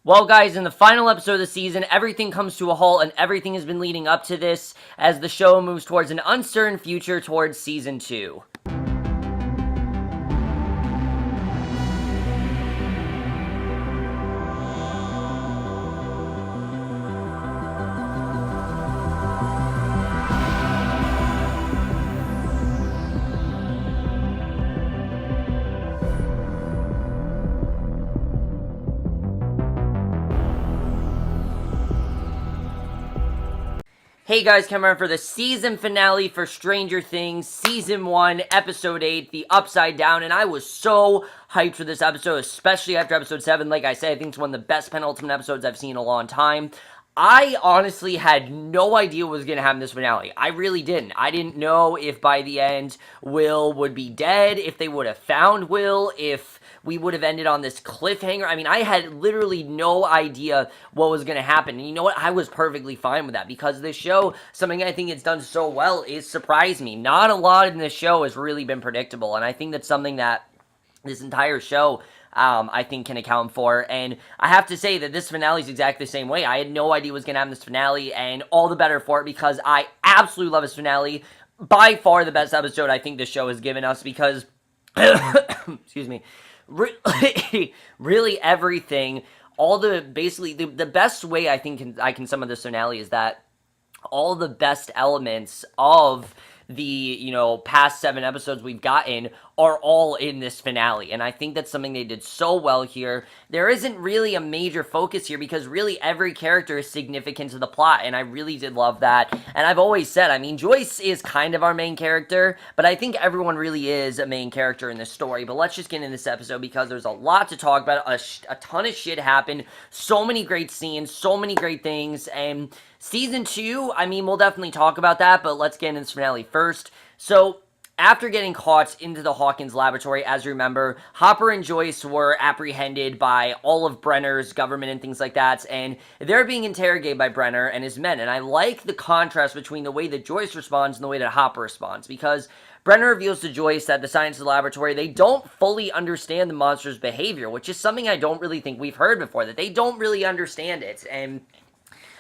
Well, guys, in the final episode of the season, everything comes to a halt, and everything has been leading up to this as the show moves towards an uncertain future towards season 2. Hey guys, Cameron for the season finale for Stranger Things, Season 1, Episode 8, The Upside Down, and I was so hyped for this episode, especially after Episode 7. Like I said, I think it's one of the best penultimate episodes I've seen in a long time. I honestly had no idea what was going to happen in this finale. I really didn't. I didn't know if by the end Will would be dead, if they would have found Will, if we would have ended on this cliffhanger. I mean, I had literally no idea what was going to happen. And you know what? I was perfectly fine with that because this show, something I think it's done so well is surprised me. Not a lot in this show has really been predictable. And I think that's something that this entire show I think can account for. And I have to say that this finale is exactly the same way. I had no idea what was going to happen in this finale, and all the better for it because I absolutely love this finale. By far the best episode I think this show has given us because, excuse me, really everything, all the, basically, the best way I can sum up this finale is that all the best elements of the, past 7 episodes we've gotten are all in this finale. And I think that's something they did so well here. There isn't really a major focus here because really every character is significant to the plot. And I really did love that. And I've always said, I mean, Joyce is kind of our main character, but I think everyone really is a main character in this story. But let's just get into this episode because there's a lot to talk about. A ton of shit happened. So many great scenes, so many great things. And Season 2, I mean, we'll definitely talk about that, but let's get into this finale first. So, after getting caught into the Hawkins laboratory, as you remember, Hopper and Joyce were apprehended by all of Brenner's government and things like that, and they're being interrogated by Brenner and his men. And I like the contrast between the way that Joyce responds and the way that Hopper responds, because Brenner reveals to Joyce that the scientists of the laboratory, they don't fully understand the monster's behavior, which is something I don't really think we've heard before, that they don't really understand it. And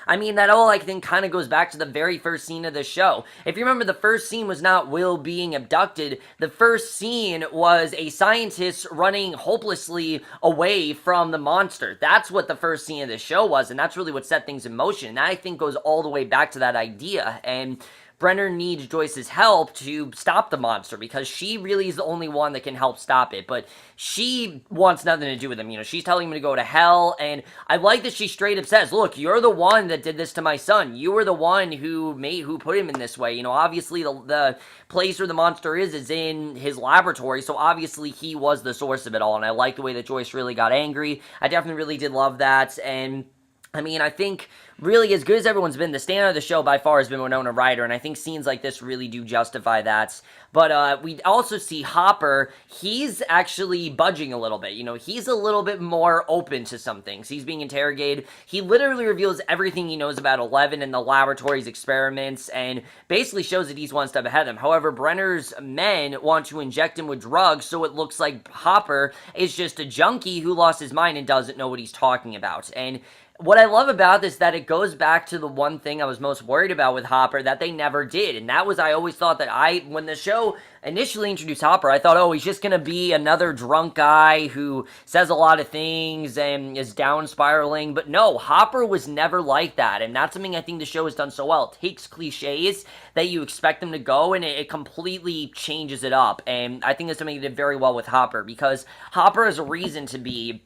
I mean, that all, I think, kind of goes back to the very first scene of the show. If you remember, the first scene was not Will being abducted. The first scene was a scientist running hopelessly away from the monster. That's what the first scene of the show was, and that's really what set things in motion. And that, I think, goes all the way back to that idea. And Brenner needs Joyce's help to stop the monster because she really is the only one that can help stop it, but she wants nothing to do with him. She's telling him to go to hell, and I like that she straight up says, look, you're the one that did this to my son. You were the one who put him in this way. Obviously the place where the monster is in his laboratory, so obviously he was the source of it all, and I like the way that Joyce really got angry. I definitely really did love that, and I mean, I think really as good as everyone's been, the standout of the show by far has been Winona Ryder, and I think scenes like this really do justify that. But we also see Hopper, he's actually budging a little bit. He's a little bit more open to some things. He's being interrogated. He literally reveals everything he knows about 11 and the laboratory's experiments, and basically shows that he's one step ahead of them. However, Brenner's men want to inject him with drugs, so it looks like Hopper is just a junkie who lost his mind and doesn't know what he's talking about. And what I love about this is that it goes back to the one thing I was most worried about with Hopper that they never did, and that was I always thought that when the show initially introduced Hopper, I thought, oh, he's just going to be another drunk guy who says a lot of things and is down spiraling, but no, Hopper was never like that, and that's something I think the show has done so well. It takes cliches that you expect them to go, and it completely changes it up, and I think that's something they did very well with Hopper, because Hopper has a reason to be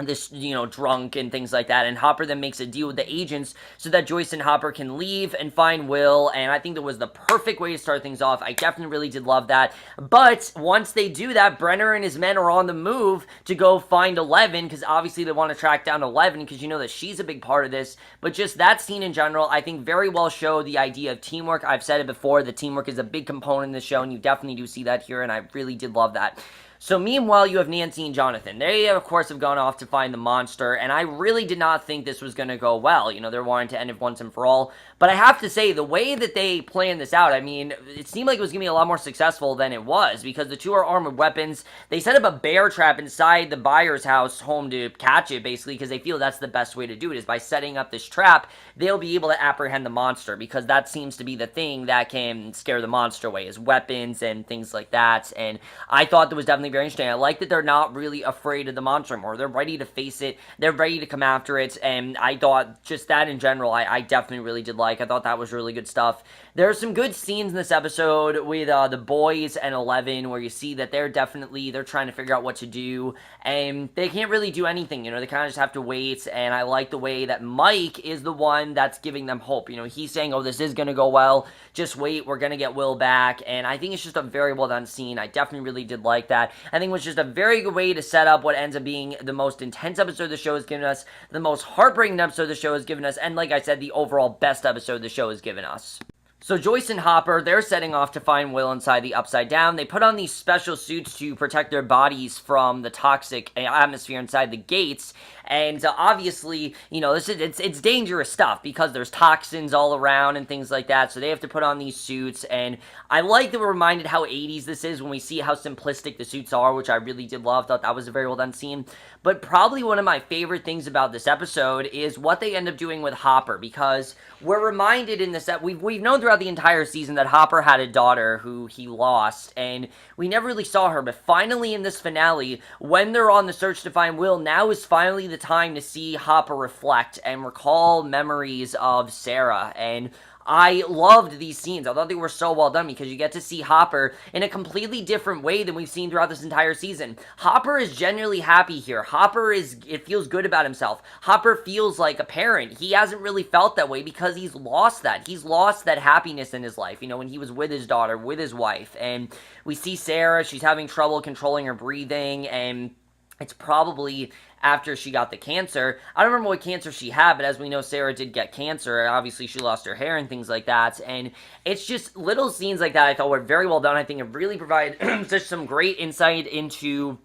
this, drunk and things like that, and Hopper then makes a deal with the agents so that Joyce and Hopper can leave and find Will, and I think that was the perfect way to start things off. I definitely really did love that, but once they do that, Brenner and his men are on the move to go find 11, because obviously they want to track down 11, because that she's a big part of this, but just that scene in general, I think very well showed the idea of teamwork. I've said it before, the teamwork is a big component in the show, and you definitely do see that here, and I really did love that. So meanwhile, you have Nancy and Jonathan. They, of course, have gone off to find the monster, and I really did not think this was going to go well. They're wanting to end it once and for all. But I have to say, the way that they planned this out, I mean, it seemed like it was going to be a lot more successful than it was, because the two are armed with weapons. They set up a bear trap inside the buyer's house home to catch it, basically, because they feel that's the best way to do it, is by setting up this trap, they'll be able to apprehend the monster, because that seems to be the thing that can scare the monster away, is weapons and things like that. And I thought that was definitely very interesting. I like that they're not really afraid of the monster anymore. They're ready to face it. They're ready to come after it. And I thought just that in general, I definitely really did like. I thought that was really good stuff. There are some good scenes in this episode with the boys and Eleven, where you see that they're trying to figure out what to do, and they can't really do anything. They kind of just have to wait. And I like the way that Mike is the one that's giving them hope. He's saying, oh, this is going to go well. Just wait. We're going to get Will back. And I think it's just a very well done scene. I definitely really did like that. I think it was just a very good way to set up what ends up being the most intense episode the show has given us, the most heartbreaking episode the show has given us, and like I said, the overall best episode the show has given us. So Joyce and Hopper, they're setting off to find Will inside the Upside Down. They put on these special suits to protect their bodies from the toxic atmosphere inside the gates. And obviously, it's dangerous stuff, because there's toxins all around and things like that. So they have to put on these suits. And I like that we're reminded how 80s this is when we see how simplistic the suits are, which I really did love. Thought that was a very well done scene. But probably one of my favorite things about this episode is what they end up doing with Hopper, because we're reminded in this that we've known throughout the entire season that Hopper had a daughter who he lost, and we never really saw her. But finally in this finale, when they're on the search to find Will, now is finally the time to see Hopper reflect and recall memories of Sarah. And I loved these scenes. I thought they were so well done, because you get to see Hopper in a completely different way than we've seen throughout this entire season. Hopper is genuinely happy here. It feels good about himself. Hopper feels like a parent. He hasn't really felt that way, because he's lost that. He's lost that happiness in his life, when he was with his daughter, with his wife. And we see Sarah, she's having trouble controlling her breathing, and it's probably after she got the cancer. I don't remember what cancer she had, but as we know, Sarah did get cancer. Obviously, she lost her hair and things like that. And it's just little scenes like that I thought were very well done. I think it really provided such some great insight into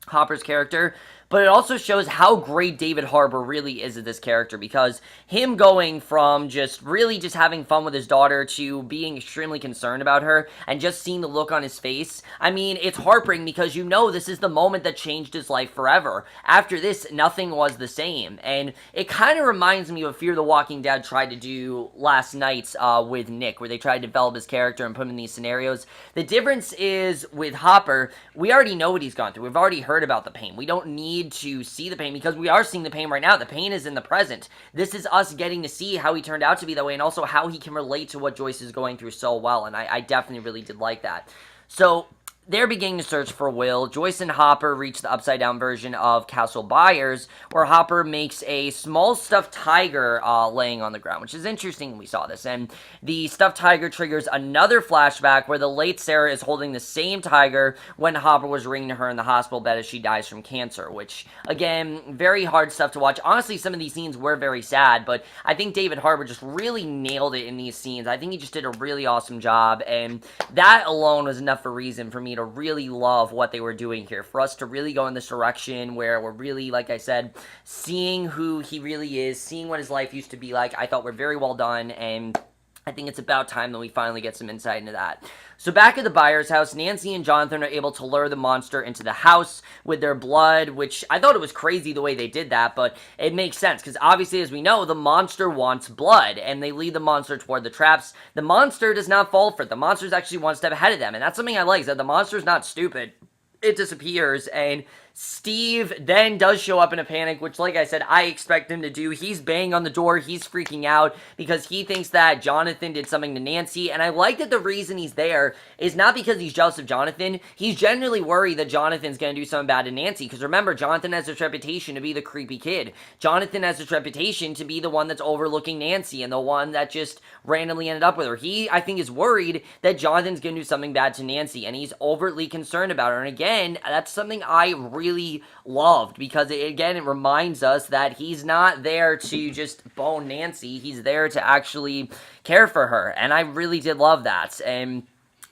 Hopper's character. But it also shows how great David Harbour really is at this character, because him going from just having fun with his daughter to being extremely concerned about her, and just seeing the look on his face, I mean, it's heartbreaking, because this is the moment that changed his life forever. After this, nothing was the same. And it kind of reminds me of Fear the Walking Dead tried to do last night with Nick, where they tried to develop his character and put him in these scenarios. The difference is, with Hopper, we already know what he's gone through. We've already heard about the pain. We don't need to see the pain, because we are seeing the pain right now. The pain is in the present. This is us getting to see how he turned out to be that way, and also how he can relate to what Joyce is going through so well, and I definitely really did like that. So they're beginning to search for Will. Joyce and Hopper reach the upside-down version of Castle Byers, where Hopper makes a small stuffed tiger laying on the ground, which is interesting when we saw this. And the stuffed tiger triggers another flashback where the late Sarah is holding the same tiger when Hopper was ringing her in the hospital bed as she dies from cancer, which, again, very hard stuff to watch. Honestly, some of these scenes were very sad, but I think David Harbour just really nailed it in these scenes. I think he just did a really awesome job, and that alone was enough of a reason for me to really love what they were doing here, for us to really go in this direction where we're really, like I said, seeing who he really is, seeing what his life used to be like. I thought were very well done, and I think it's about time that we finally get some insight into that. So back at the Byers' house, Nancy and Jonathan are able to lure the monster into the house with their blood, which I thought it was crazy the way they did that, but it makes sense, because obviously, as we know, the monster wants blood, and they lead the monster toward the traps. The monster does not fall for it. The monster actually one step ahead of them, and that's something I like, is that the monster's not stupid. It disappears, and Steve then does show up in a panic, which, like I said, I expect him to do. He's banging on the door. He's freaking out because he thinks that Jonathan did something to Nancy. And I like that the reason he's there is not because he's jealous of Jonathan. He's genuinely worried that Jonathan's going to do something bad to Nancy. Because remember, Jonathan has this reputation to be the creepy kid. Jonathan has this reputation to be the one that's overlooking Nancy and the one that just randomly ended up with her. He, I think, is worried that Jonathan's going to do something bad to Nancy. And he's overtly concerned about her. And again, that's something I really loved, because it reminds us that he's not there to just bone Nancy. He's there to actually care for her, and I really did love that. And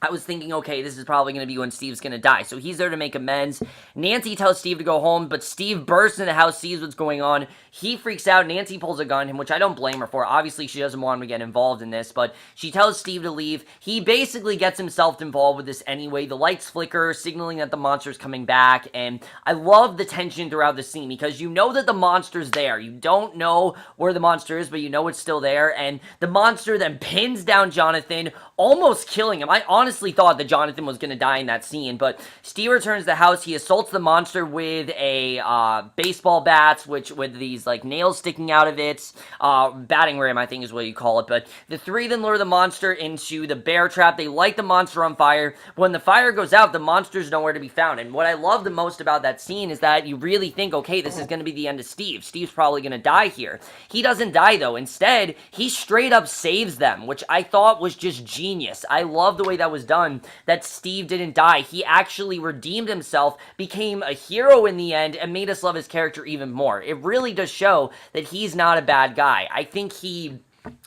I was thinking, okay, this is probably going to be when Steve's going to die. So he's there to make amends. Nancy tells Steve to go home, but Steve bursts into the house, sees what's going on. He freaks out. Nancy pulls a gun on him, which I don't blame her for. Obviously, she doesn't want him to get involved in this, but she tells Steve to leave. He basically gets himself involved with this anyway. The lights flicker, signaling that the monster's coming back, and I love the tension throughout the scene because you know that the monster's there. You don't know where the monster is, but you know it's still there, and the monster then pins down Jonathan, almost killing him. I honestly thought that Jonathan was going to die in that scene, but Steve returns to the house. He assaults the monster with a baseball bat, with these like nails sticking out of it. Batting ram, I think is what you call it. But the three then lure the monster into the bear trap. They light the monster on fire. When the fire goes out, the monster's nowhere to be found. And what I love the most about that scene is that you really think, okay, this is going to be the end of Steve. Steve's probably going to die here. He doesn't die, though. Instead, he straight up saves them, which I thought was just genius. I love the way that was done, that Steve didn't die. He actually redeemed himself, became a hero in the end, and made us love his character even more. It really does show that he's not a bad guy. I think he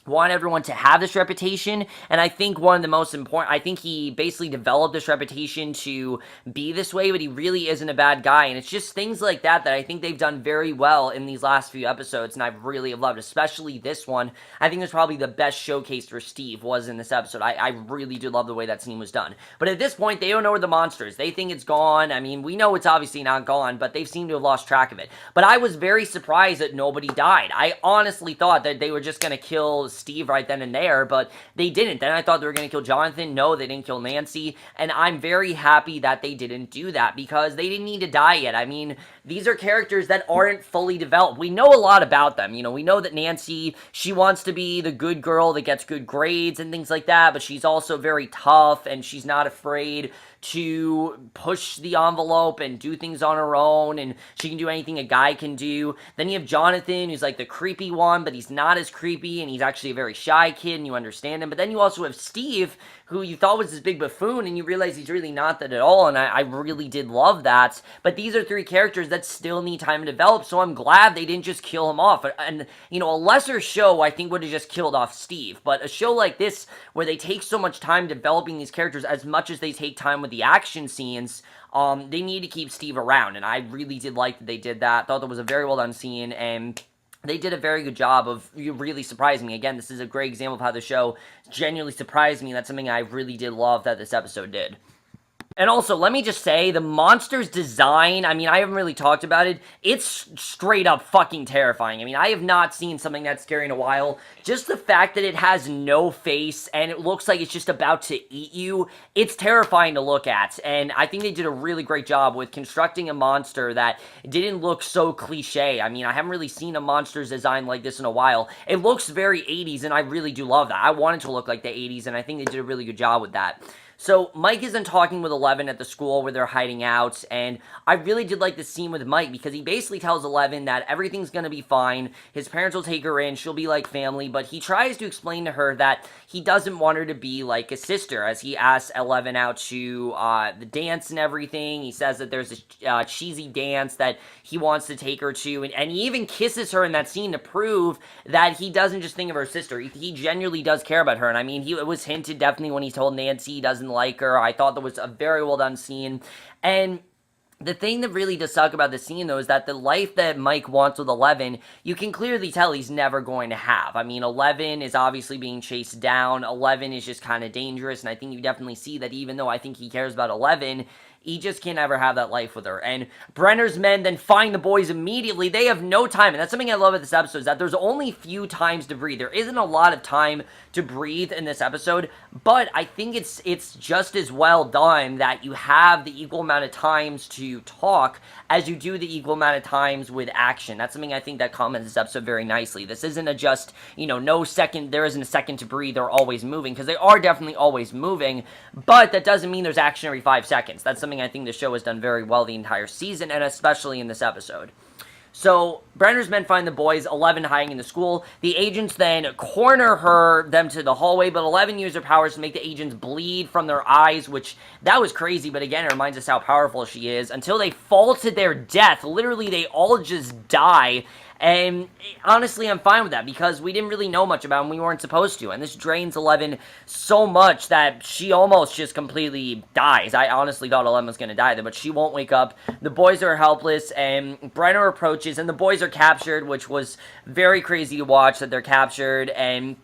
want everyone to have this reputation, and I think one of the most important, I think he basically developed this reputation to be this way, but he really isn't a bad guy, and it's just things like that I think they've done very well in these last few episodes, and I've really loved, especially this one. I think it's probably the best showcase for Steve was in this episode. I really do love the way that scene was done, but at this point, they don't know where the monster is. They think it's gone. I mean, we know it's obviously not gone, but they seem to have lost track of it, but I was very surprised that nobody died. I honestly thought that they were just going to kill Steve right then and there, but they didn't. Then I thought they were going to kill Jonathan. No, they didn't kill Nancy, and I'm very happy that they didn't do that because they didn't need to die yet. I mean, these are characters that aren't fully developed. We know a lot about them. You know, we know that Nancy, she wants to be the good girl that gets good grades and things like that, but she's also very tough, and she's not afraid to push the envelope and do things on her own, and she can do anything a guy can do. Then you have Jonathan, who's like the creepy one, but he's not as creepy, and he's actually a very shy kid, and you understand him. But then you also have Steve, who you thought was this big buffoon, and you realize he's really not that at all, and I really did love that. But these are three characters that still need time to develop, so I'm glad they didn't just kill him off. And, you know, a lesser show, I think, would have just killed off Steve. But a show like this, where they take so much time developing these characters as much as they take time with the action scenes, they need to keep Steve around, and I really did like that they did that. Thought that was a very well done scene, and they did a very good job of really surprising me. Again, this is a great example of how the show genuinely surprised me. That's something I really did love that this episode did. And also, let me just say, the monster's design, I mean, I haven't really talked about it. It's straight up fucking terrifying. I mean, I have not seen something that scary in a while. Just the fact that it has no face and it looks like it's just about to eat you, it's terrifying to look at. And I think they did a really great job with constructing a monster that didn't look so cliche. I mean, I haven't really seen a monster's design like this in a while. It looks very 80s, and I really do love that. I want it to look like the 80s, and I think they did a really good job with that. So Mike isn't talking with Eleven at the school where they're hiding out, and I really did like the scene with Mike because he basically tells Eleven that everything's going to be fine, his parents will take her in, she'll be like family, but he tries to explain to her that he doesn't want her to be like a sister, as he asks Eleven out to the dance and everything. He says that there's a cheesy dance that he wants to take her to, and he even kisses her in that scene to prove that he doesn't just think of her sister, he genuinely does care about her. And I mean, it was hinted definitely when he told Nancy he doesn't like her. I thought that was a very well done scene. And the thing that really does suck about the scene, though, is that the life that Mike wants with Eleven, you can clearly tell he's never going to have. I mean, Eleven is obviously being chased down. Eleven is just kind of dangerous, and I think you definitely see that even though I think he cares about Eleven, he just can't ever have that life with her. And Brenner's men then find the boys immediately. They have no time, and that's something I love about this episode, is that there's only few times to breathe. There isn't a lot of time to breathe in this episode, but I think it's just as well done that you have the equal amount of times to talk as you do the equal amount of times with action. That's something I think that complements this episode very nicely. This isn't a just, you know, there isn't a second to breathe, they're always moving, because they are definitely always moving, but that doesn't mean there's action every 5 seconds. That's something I think the show has done very well the entire season, and especially in this episode. So, Brenner's men find the boys, Eleven hiding in the school. The agents then corner them to the hallway, but Eleven used her powers to make the agents bleed from their eyes, which, that was crazy, but again, it reminds us how powerful she is, until they fall to their death. Literally, they all just die, And honestly, I'm fine with that because we didn't really know much about him. We weren't supposed to. And this drains Eleven so much that she almost just completely dies. I honestly thought Eleven was going to die there, but she won't wake up. The boys are helpless, and Brenner approaches, and the boys are captured, which was very crazy to watch that they're captured. And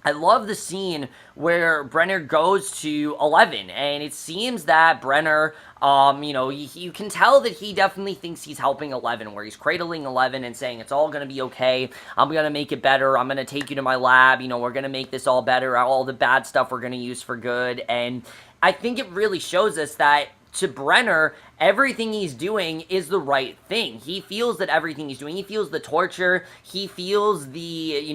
I love the scene where Brenner goes to 11, and it seems that Brenner, you can tell that he definitely thinks he's helping 11, where he's cradling 11 and saying, it's all going to be okay, I'm going to make it better, I'm going to take you to my lab, we're going to make this all better, all the bad stuff we're going to use for good, and I think it really shows us that to Brenner, everything he's doing is the right thing. He feels that everything he's doing, he feels the torture, he feels the,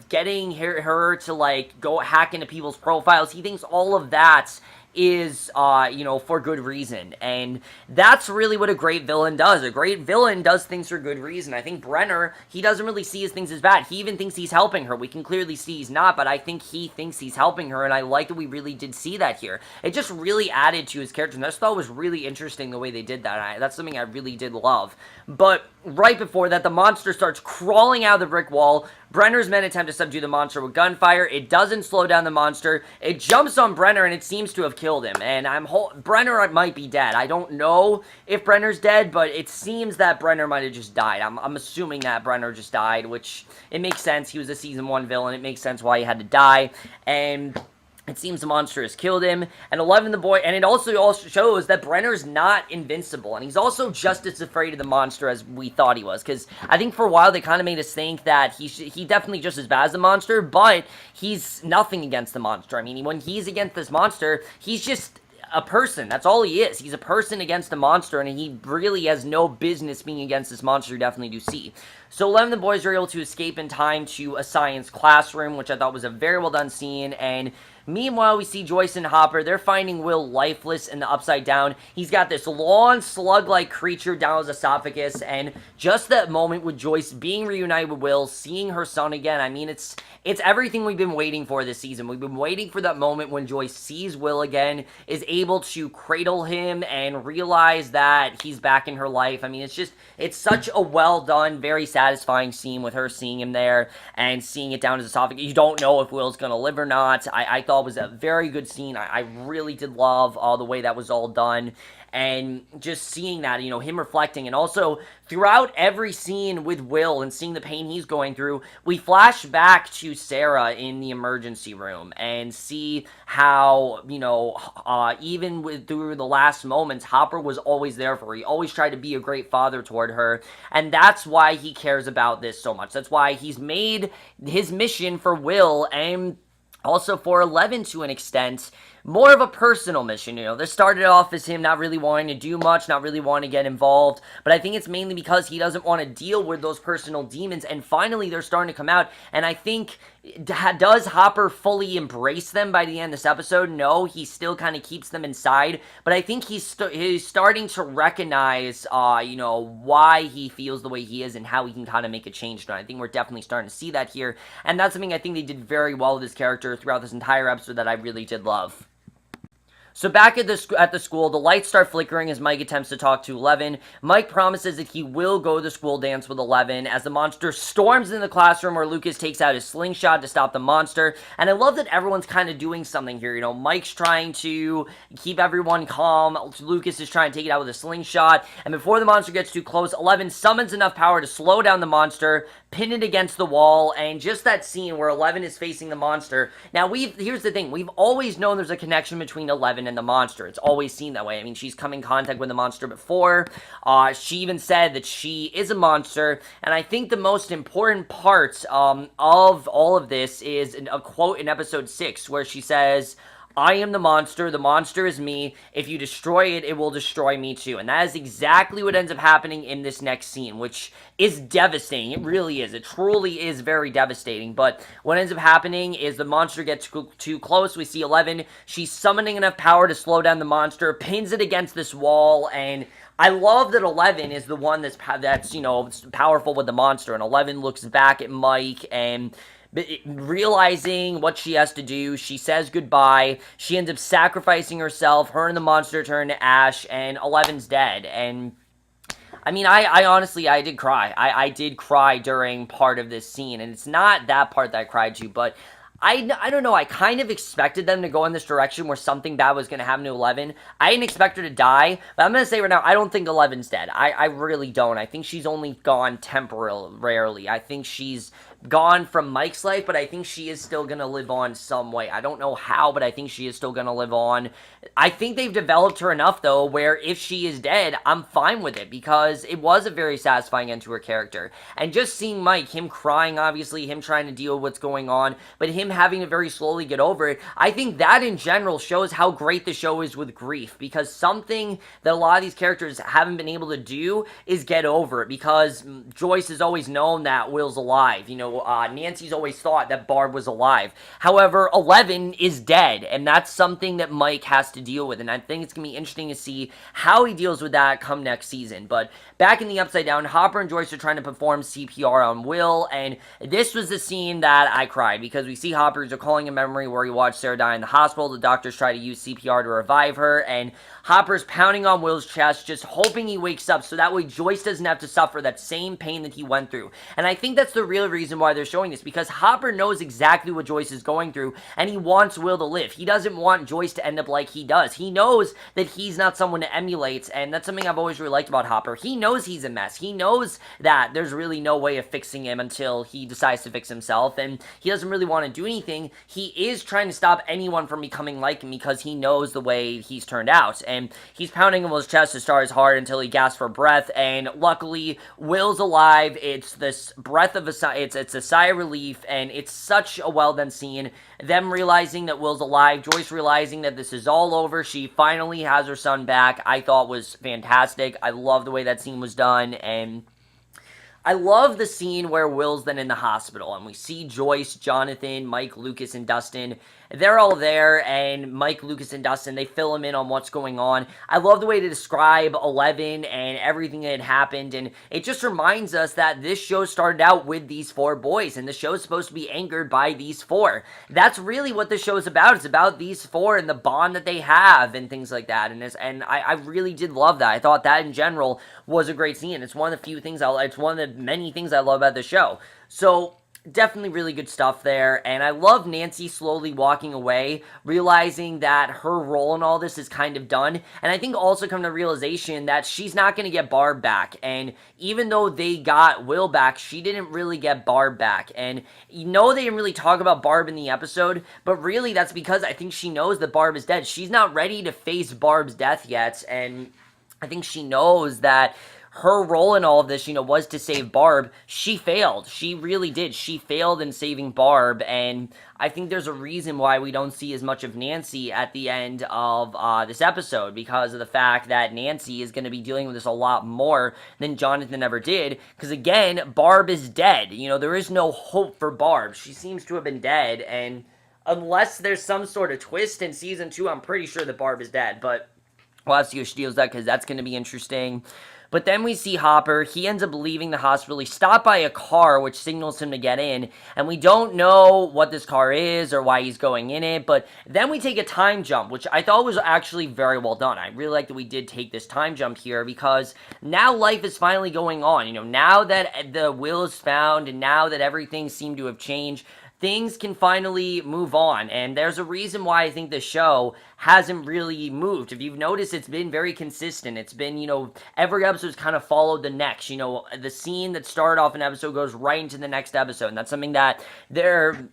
getting her to, go hack into people's profiles. He thinks all of that is, for good reason. And that's really what a great villain does. A great villain does things for good reason. I think Brenner, he doesn't really see his things as bad. He even thinks he's helping her. We can clearly see he's not, but I think he thinks he's helping her, and I like that we really did see that here. It just really added to his character, and I just thought it was really interesting the way they did that. That's something I really did love. But right before that, the monster starts crawling out of the brick wall. Brenner's men attempt to subdue the monster with gunfire. It doesn't slow down the monster. It jumps on Brenner, and it seems to have killed him. And Brenner might be dead. I don't know if Brenner's dead, but it seems that Brenner might have just died. I'm assuming that Brenner just died, which it makes sense. He was a Season 1 villain. It makes sense why he had to die. And it seems the monster has killed him, and 11 the boy, and it also shows that Brenner's not invincible, and he's also just as afraid of the monster as we thought he was, because I think for a while they kind of made us think that he definitely just as bad as the monster, but he's nothing against the monster. I mean, when he's against this monster, he's just a person. That's all he is. He's a person against a monster, and he really has no business being against this monster. You definitely do see. So 11 the boys are able to escape in time to a science classroom, which I thought was a very well done scene, and meanwhile, we see Joyce and Hopper. They're finding Will lifeless in the Upside Down. He's got this long, slug-like creature down his esophagus, and just that moment with Joyce being reunited with Will, seeing her son again, I mean, it's everything we've been waiting for this season. We've been waiting for that moment when Joyce sees Will again, is able to cradle him, and realize that he's back in her life. I mean, it's such a well-done, very satisfying scene with her seeing him there, and seeing it down his esophagus. You don't know if Will's gonna live or not. I thought was a very good scene. I really did love the way that was all done, and just seeing that, him reflecting, and also throughout every scene with Will and seeing the pain he's going through, we flash back to Sarah in the emergency room and see how, even through the last moments, Hopper was always there for her. He always tried to be a great father toward her, and that's why he cares about this so much. That's why he's made his mission for Will, and also for 11 to an extent, more of a personal mission. This started off as him not really wanting to do much, not really wanting to get involved, but I think it's mainly because he doesn't want to deal with those personal demons, and finally they're starting to come out, and I think, does Hopper fully embrace them by the end of this episode? No, he still kind of keeps them inside, but I think he's starting to recognize, why he feels the way he is and how he can kind of make a change. And I think we're definitely starting to see that here, and that's something I think they did very well with this character throughout this entire episode that I really did love. So back at the school, the lights start flickering as Mike attempts to talk to 11. Mike promises that he will go to the school dance with 11 as the monster storms in the classroom where Lucas takes out his slingshot to stop the monster. And I love that everyone's kind of doing something here. Mike's trying to keep everyone calm. Lucas is trying to take it out with a slingshot. And before the monster gets too close, 11 summons enough power to slow down the monster, pin it against the wall, and just that scene where 11 is facing the monster. Now, here's the thing. We've always known there's a connection between 11 and the monster. It's always seen that way. I mean, she's come in contact with the monster before. She even said that she is a monster, and I think the most important part of all of this is a quote in episode 6 where she says, "I am the monster is me. If you destroy it, it will destroy me too." And that is exactly what ends up happening in this next scene, which is devastating. It really is. It truly is very devastating. But what ends up happening is the monster gets too close. We see 11. She's summoning enough power to slow down the monster, pins it against this wall, and I love that 11 is the one that's powerful with the monster. And 11 looks back at Mike and realizing what she has to do, she says goodbye. She ends up sacrificing herself. Her and the monster turn to ash, and 11's dead. And I mean, I honestly, I did cry. I did cry during part of this scene, and it's not that part that I cried to, but I don't know. I kind of expected them to go in this direction where something bad was going to happen to 11. I didn't expect her to die, but I'm going to say right now, I don't think 11's dead. I really don't. I think she's only gone temporarily. I think she's gone from Mike's life, but I think she is still going to live on some way. I don't know how, but I think she is still going to live on. I think they've developed her enough, though, where if she is dead, I'm fine with it, because it was a very satisfying end to her character. And just seeing Mike, him crying, obviously, him trying to deal with what's going on, but him having to very slowly get over it, I think that in general shows how great the show is with grief, because something that a lot of these characters haven't been able to do is get over it, because Joyce has always known that Will's alive. Nancy's always thought that Barb was alive. However, 11 is dead, and that's something that Mike has to deal with, and I think it's going to be interesting to see how he deals with that come next season. But back in the Upside Down, Hopper and Joyce are trying to perform CPR on Will, and this was the scene that I cried, because we see Hopper's recalling a memory where he watched Sarah die in the hospital. The doctors try to use CPR to revive her, and Hopper's pounding on Will's chest, just hoping he wakes up, so that way Joyce doesn't have to suffer that same pain that he went through. And I think that's the real reason why they're showing this, because Hopper knows exactly what Joyce is going through, and he wants Will to live. He doesn't want Joyce to end up like he does. He knows that he's not someone to emulate, and that's something I've always really liked about Hopper. He knows he's a mess. He knows that there's really no way of fixing him until he decides to fix himself, and he doesn't really want to do anything. He is trying to stop anyone from becoming like him, because he knows the way he's turned out, and he's pounding on Will's chest to start his heart until he gasps for breath, and luckily Will's alive. It's this breath of it's a sigh of relief, and it's such a well done scene. Them realizing that Will's alive, Joyce realizing that this is all over, she finally has her son back, I thought was fantastic. I love the way that scene was done, and I love the scene where Will's then in the hospital, and we see Joyce, Jonathan, Mike, Lucas, and Dustin. They're all there, and Mike, Lucas, and Dustin, they fill him in on what's going on. I love the way to describe 11 and everything that had happened, and it just reminds us that this show started out with these 4 boys, and the show is supposed to be anchored by these 4. That's really what the show is about. It's about these 4 and the bond that they have and things like that, and I really did love that. I thought that in general was a great scene. It's one of the few things it's one of the many things I love about the show. So definitely really good stuff there, and I love Nancy slowly walking away, realizing that her role in all this is kind of done, and I think also come to the realization that she's not going to get Barb back, and even though they got Will back, she didn't really get Barb back, and they didn't really talk about Barb in the episode, but really that's because I think she knows that Barb is dead. She's not ready to face Barb's death yet, and I think she knows that her role in all of this, was to save Barb. She failed. She really did. She failed in saving Barb, and I think there's a reason why we don't see as much of Nancy at the end of this episode, because of the fact that Nancy is going to be dealing with this a lot more than Jonathan ever did, because again, Barb is dead. There is no hope for Barb. She seems to have been dead, and unless there's some sort of twist in Season 2, I'm pretty sure that Barb is dead, but we'll have to see how she deals with that, because that's going to be interesting. But then we see Hopper. He ends up leaving the hospital. He's stopped by a car, which signals him to get in. And we don't know what this car is or why he's going in it. But then we take a time jump, which I thought was actually very well done. I really like that we did take this time jump here, because now life is finally going on. Now that the will is found and now that everything seemed to have changed, things can finally move on, and there's a reason why I think the show hasn't really moved. If you've noticed, it's been very consistent. It's been, every episode's kind of followed the next. The scene that started off an episode goes right into the next episode, and that's something that they're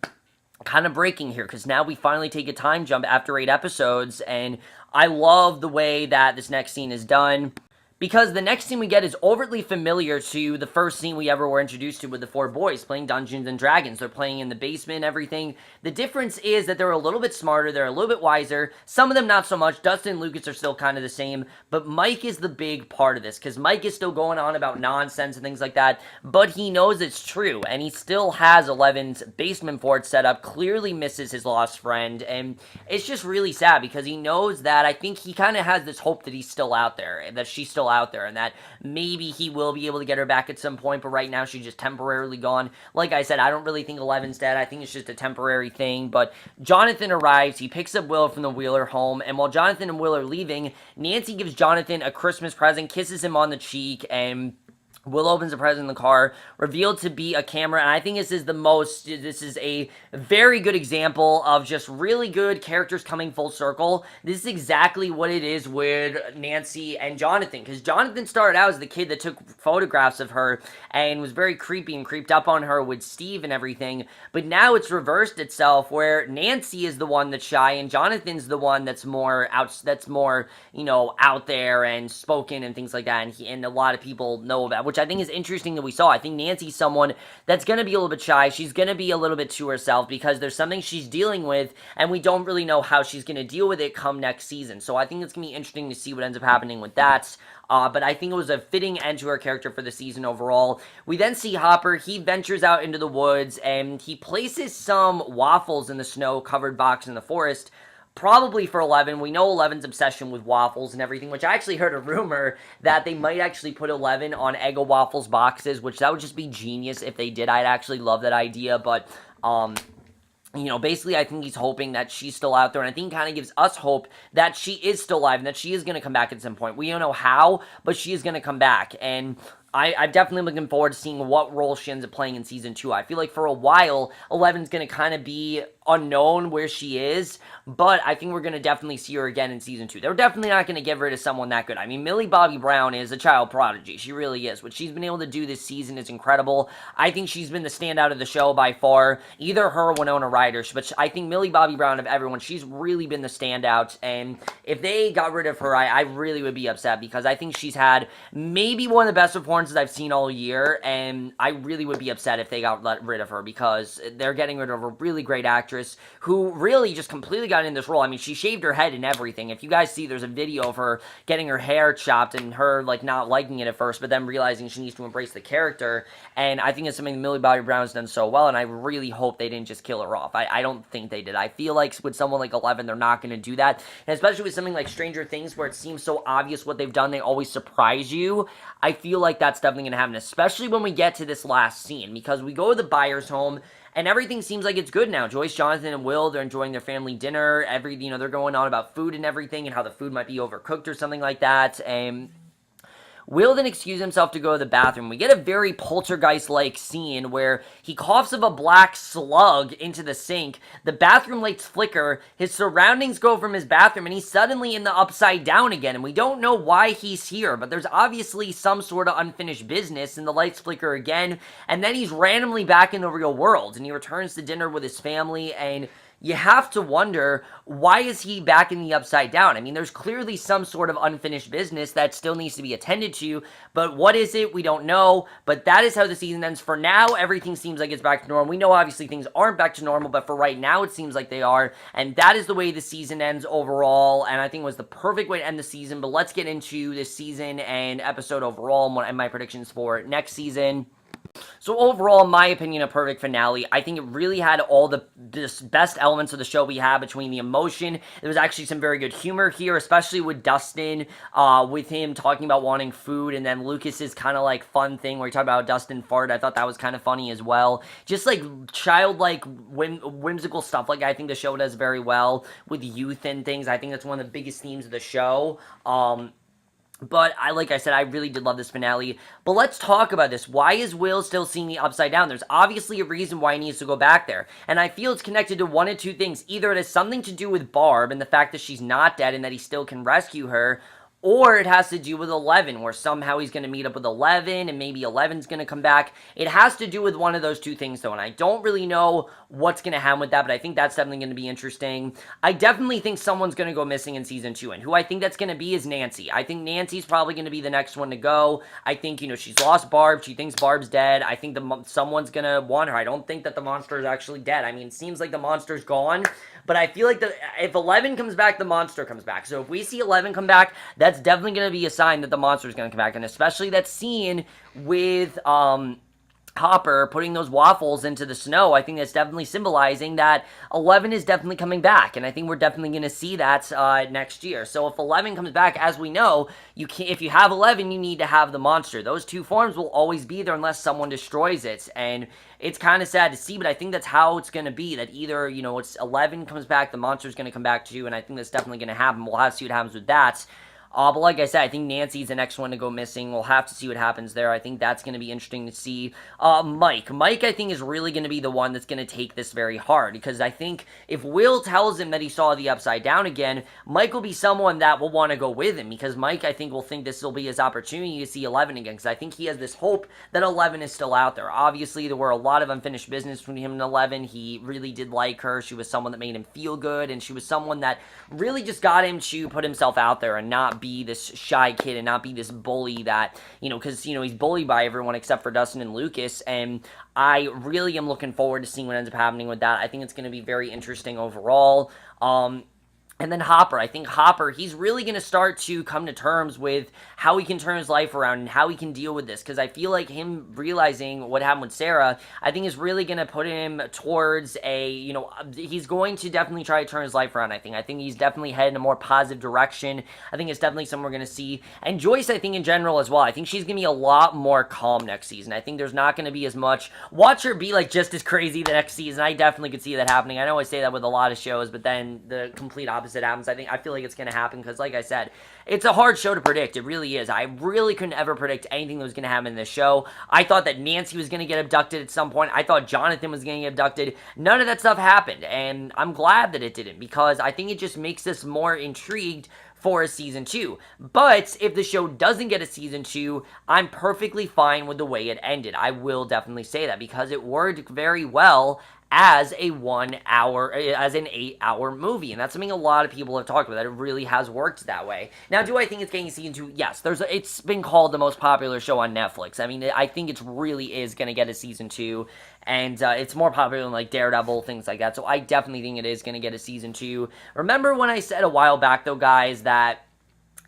kind of breaking here, because now we finally take a time jump after 8 episodes, and I love the way that this next scene is done, because the next scene we get is overtly familiar to the first scene we ever were introduced to with the 4 boys playing Dungeons and Dragons. They're playing in the basement and everything. The difference is that they're a little bit smarter, they're a little bit wiser. Some of them not so much. Dustin and Lucas are still kind of the same, but Mike is the big part of this, because Mike is still going on about nonsense and things like that, but he knows it's true, and he still has 11's basement fort set up, clearly misses his lost friend, and it's just really sad, because he knows that I think he kind of has this hope that he's still out there, that she's still out there, and that maybe he will be able to get her back at some point, but right now she's just temporarily gone. Like I said, I don't really think Eleven's dead. I think it's just a temporary thing, but Jonathan arrives. He picks up Will from the Wheeler home, and while Jonathan and Will are leaving, Nancy gives Jonathan a Christmas present, kisses him on the cheek, and Will opens the present in the car, revealed to be a camera, and I think this is a very good example of just really good characters coming full circle. This is exactly what it is with Nancy and Jonathan, because Jonathan started out as the kid that took photographs of her and was very creepy and creeped up on her with Steve and everything, but now it's reversed itself, where Nancy is the one that's shy, and Jonathan's the one that's more, out there and spoken and things like that, and a lot of people know about, which I think is interesting that we saw. I think Nancy's someone that's going to be a little bit shy. She's going to be a little bit to herself because there's something she's dealing with, and we don't really know how she's going to deal with it come next season. So I think it's going to be interesting to see what ends up happening with that. But I think it was a fitting end to her character for the season overall. We then see Hopper. He ventures out into the woods, and he places some waffles in the snow-covered box in the forest, probably for 11. We know 11's obsession with waffles and everything, which I actually heard a rumor that they might actually put 11 on Eggo waffles boxes, which that would just be genius if they did. I'd actually love that idea, but basically I think he's hoping that she's still out there, and I think it kind of gives us hope that she is still alive and that she is going to come back at some point. We don't know how, but she is going to come back, and I'm definitely looking forward to seeing what role she ends up playing in Season 2. I feel like for a while, 11's going to kind of be unknown where she is, but I think we're going to definitely see her again in Season 2. They're definitely not going to give her to someone that good. I mean, Millie Bobby Brown is a child prodigy. She really is. What she's been able to do this season is incredible. I think she's been the standout of the show by far. Either her or Winona Ryder, but I think Millie Bobby Brown, of everyone, she's really been the standout, and if they got rid of her, I really would be upset, because I think she's had maybe one of the best performances I've seen all year, and I really would be upset if they got rid of her, because they're getting rid of a really great actress who really just completely got in this role. I mean, she shaved her head and everything. If you guys see, there's a video of her getting her hair chopped and her not liking it at first, but then realizing she needs to embrace the character, and I think it's something Millie Bobby Brown's done so well, and I really hope they didn't just kill her off. I don't think they did. I feel like with someone like 11, they're not going to do that, and especially with something like Stranger Things, where it seems so obvious what they've done, they always surprise you. I feel like that's definitely going to happen, especially when we get to this last scene, because we go to the buyer's home, and everything seems like it's good now. Joyce, Jonathan, and Will, they're enjoying their family dinner. They're going on about food and everything, and how the food might be overcooked or something like that, and Will then excuses himself to go to the bathroom. We get a very Poltergeist-like scene where he coughs up a black slug into the sink. The bathroom lights flicker. His surroundings go from his bathroom, and he's suddenly in the upside down again. And we don't know why he's here, but there's obviously some sort of unfinished business, and the lights flicker again. And then he's randomly back in the real world, and he returns to dinner with his family, and you have to wonder, why is he back in the upside down? I mean, there's clearly some sort of unfinished business that still needs to be attended to, but what is it? We don't know, but that is how the season ends. For now, everything seems like it's back to normal. We know, obviously, things aren't back to normal, but for right now, it seems like they are, and that is the way the season ends overall, and I think it was the perfect way to end the season. But let's get into this season and episode overall and my predictions for next season. So overall, in my opinion, a perfect finale. I think it really had all the best elements of the show we have, between the emotion. There was actually some very good humor here, especially with Dustin, with him talking about wanting food, and then Lucas's kind of fun thing where he talked about Dustin fart. I thought that was kind of funny as well. Just childlike, whimsical stuff. I think the show does very well with youth and things. I think that's one of the biggest themes of the show. But like I said, I really did love this finale. But let's talk about this. Why is Will still seeing the upside down? There's obviously a reason why he needs to go back there. And I feel it's connected to one of two things. Either it has something to do with Barb and the fact that she's not dead and that he still can rescue her, or it has to do with 11, where somehow he's going to meet up with 11, and maybe 11's going to come back. It has to do with one of those two things, though, and I don't really know what's going to happen with that, but I think that's definitely going to be interesting. I definitely think someone's going to go missing in Season 2, and who I think that's going to be is Nancy. I think Nancy's probably going to be the next one to go. I think, she's lost Barb. She thinks Barb's dead. I think someone's going to want her. I don't think that the monster is actually dead. I mean, it seems like the monster's gone, but I feel like if 11 comes back, the monster comes back. So if we see 11 come back, that's definitely going to be a sign that the monster is going to come back. And especially that scene with Hopper putting those waffles into the snow, I think that's definitely symbolizing that 11 is definitely coming back, and I think we're definitely going to see that next year. So if 11 comes back, as we know, you can if you have 11, you need to have the monster. Those two forms will always be there unless someone destroys it, and it's kind of sad to see, but I think that's how it's going to be. That either it's 11 comes back, the monster's going to come back too, and I think that's definitely going to happen. We'll have to see what happens with that. But like I said, I think Nancy's the next one to go missing. We'll have to see what happens there. I think that's going to be interesting to see. Mike, I think, is really going to be the one that's going to take this very hard, because I think if Will tells him that he saw the Upside Down again, Mike will be someone that will want to go with him, because Mike, I think, will think this will be his opportunity to see 11 again, because I think he has this hope that 11 is still out there. Obviously, there were a lot of unfinished business between him and 11. He really did like her. She was someone that made him feel good, and she was someone that really just got him to put himself out there and not be this shy kid and not be this bully that, because, he's bullied by everyone except for Dustin and Lucas, and I really am looking forward to seeing what ends up happening with that. I think it's going to be very interesting overall. And then Hopper, I think Hopper, he's really going to start to come to terms with how he can turn his life around and how he can deal with this, because I feel like him realizing what happened with Sarah, I think is really going to put him towards he's going to definitely try to turn his life around, I think he's definitely headed in a more positive direction. I think it's definitely something we're going to see. And Joyce, I think in general as well, I think she's going to be a lot more calm next season. I think there's not going to be as much, watch her be like just as crazy the next season. I definitely could see that happening. I know I say that with a lot of shows, but then the complete opposite happens. I feel like it's going to happen because, like I said, it's a hard show to predict. It really is. I really couldn't ever predict anything that was going to happen in this show. I thought that Nancy was going to get abducted at some point. I thought Jonathan was going to get abducted. None of that stuff happened, and I'm glad that it didn't, because I think it just makes us more intrigued for a season 2. But if the show doesn't get a season 2, I'm perfectly fine with the way it ended. I will definitely say that, because it worked very well as an 8-hour movie, and that's something a lot of people have talked about, that it really has worked that way. Now, do I think it's getting season 2? Yes, it's been called the most popular show on Netflix. I mean, I think it really is going to get a season 2, and it's more popular than like Daredevil, things like that, so I definitely think it is going to get a season 2. Remember when I said a while back, though, guys, that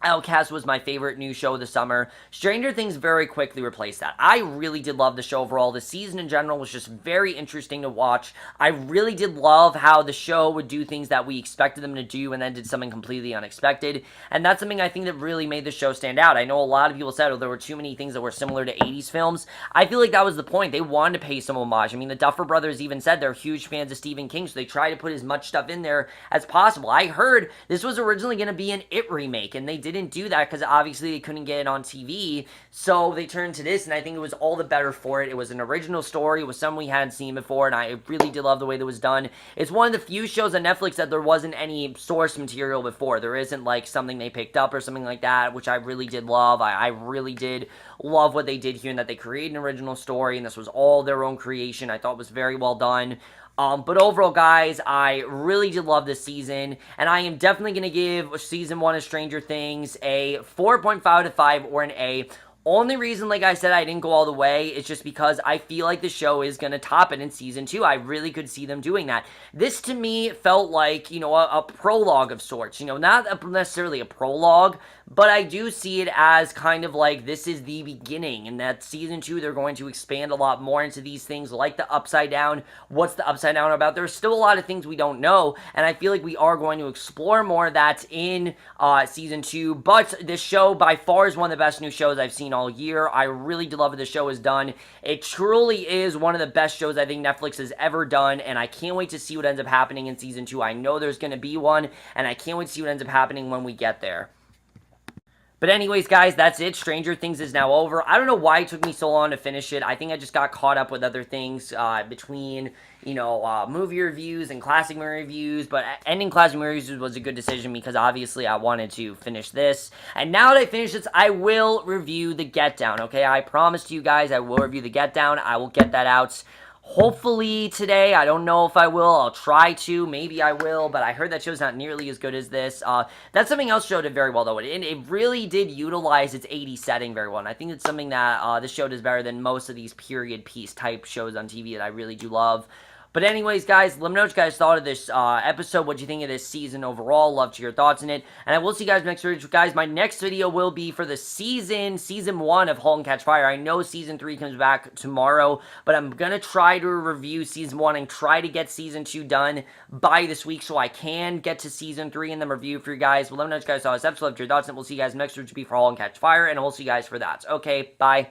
Outcast was my favorite new show of the summer? Stranger Things very quickly replaced that. I really did love the show overall. The season in general was just very interesting to watch. I really did love how the show would do things that we expected them to do and then did something completely unexpected. And that's something I think that really made the show stand out. I know a lot of people said, there were too many things that were similar to 80s films. I feel like that was the point. They wanted to pay some homage. I mean, the Duffer Brothers even said they're huge fans of Stephen King, so they try to put as much stuff in there as possible. I heard this was originally going to be an It remake, and they didn't do that because obviously they couldn't get it on TV, so they turned to this, and I think it was all the better for it. It was an original story, it was something we hadn't seen before, and I really did love the way that was done. It's one of the few shows on Netflix that there wasn't any source material before. There isn't like something they picked up or something like that, which I really did love. I really did love what they did here, and that they created an original story, and this was all their own creation. I thought it was very well done. But overall, guys, I really did love this season, and I am definitely going to give season 1 of Stranger Things a 4.5 out of 5 or an A. Only reason, like I said, I didn't go all the way is just because I feel like the show is going to top it in season 2. I really could see them doing that. This, to me, felt like, a prologue of sorts. Not necessarily a prologue, but I do see it as kind of like this is the beginning, and that season 2, they're going to expand a lot more into these things, like the Upside Down. What's the Upside Down about? There's still a lot of things we don't know, and I feel like we are going to explore more of that in season 2, but this show, by far, is one of the best new shows I've seen all year. I really do love what the show has done. It truly is one of the best shows I think Netflix has ever done, and I can't wait to see what ends up happening in season 2. I know there's going to be one, and I can't wait to see what ends up happening when we get there. But anyways, guys, that's it. Stranger Things is now over. I don't know why it took me so long to finish it. I think I just got caught up with other things between, movie reviews and classic movie reviews. But ending classic movie reviews was a good decision because obviously I wanted to finish this. And now that I finish this, I will review The Get Down, okay? I promised you guys I will review The Get Down. I will get that out hopefully today. I don't know if I will. I'll try to. Maybe I will. But I heard that show's not nearly as good as this. That's something else show did very well, though. It really did utilize its 80s setting very well. And I think it's something that this show does better than most of these period piece type shows on TV that I really do love. But anyways, guys, let me know what you guys thought of this episode. What you think of this season overall? Love to hear your thoughts in it. And I will see you guys next week. Guys, my next video will be for the season 1 of *Halt and Catch Fire*. I know season 3 comes back tomorrow, but I'm gonna try to review season 1 and try to get season 2 done by this week so I can get to season 3 and then review for you guys. Well, let me know what you guys thought of this episode. Love to hear your thoughts, and we'll see you guys next week to be for *Halt and Catch Fire*, and we'll see you guys for that. Okay, bye.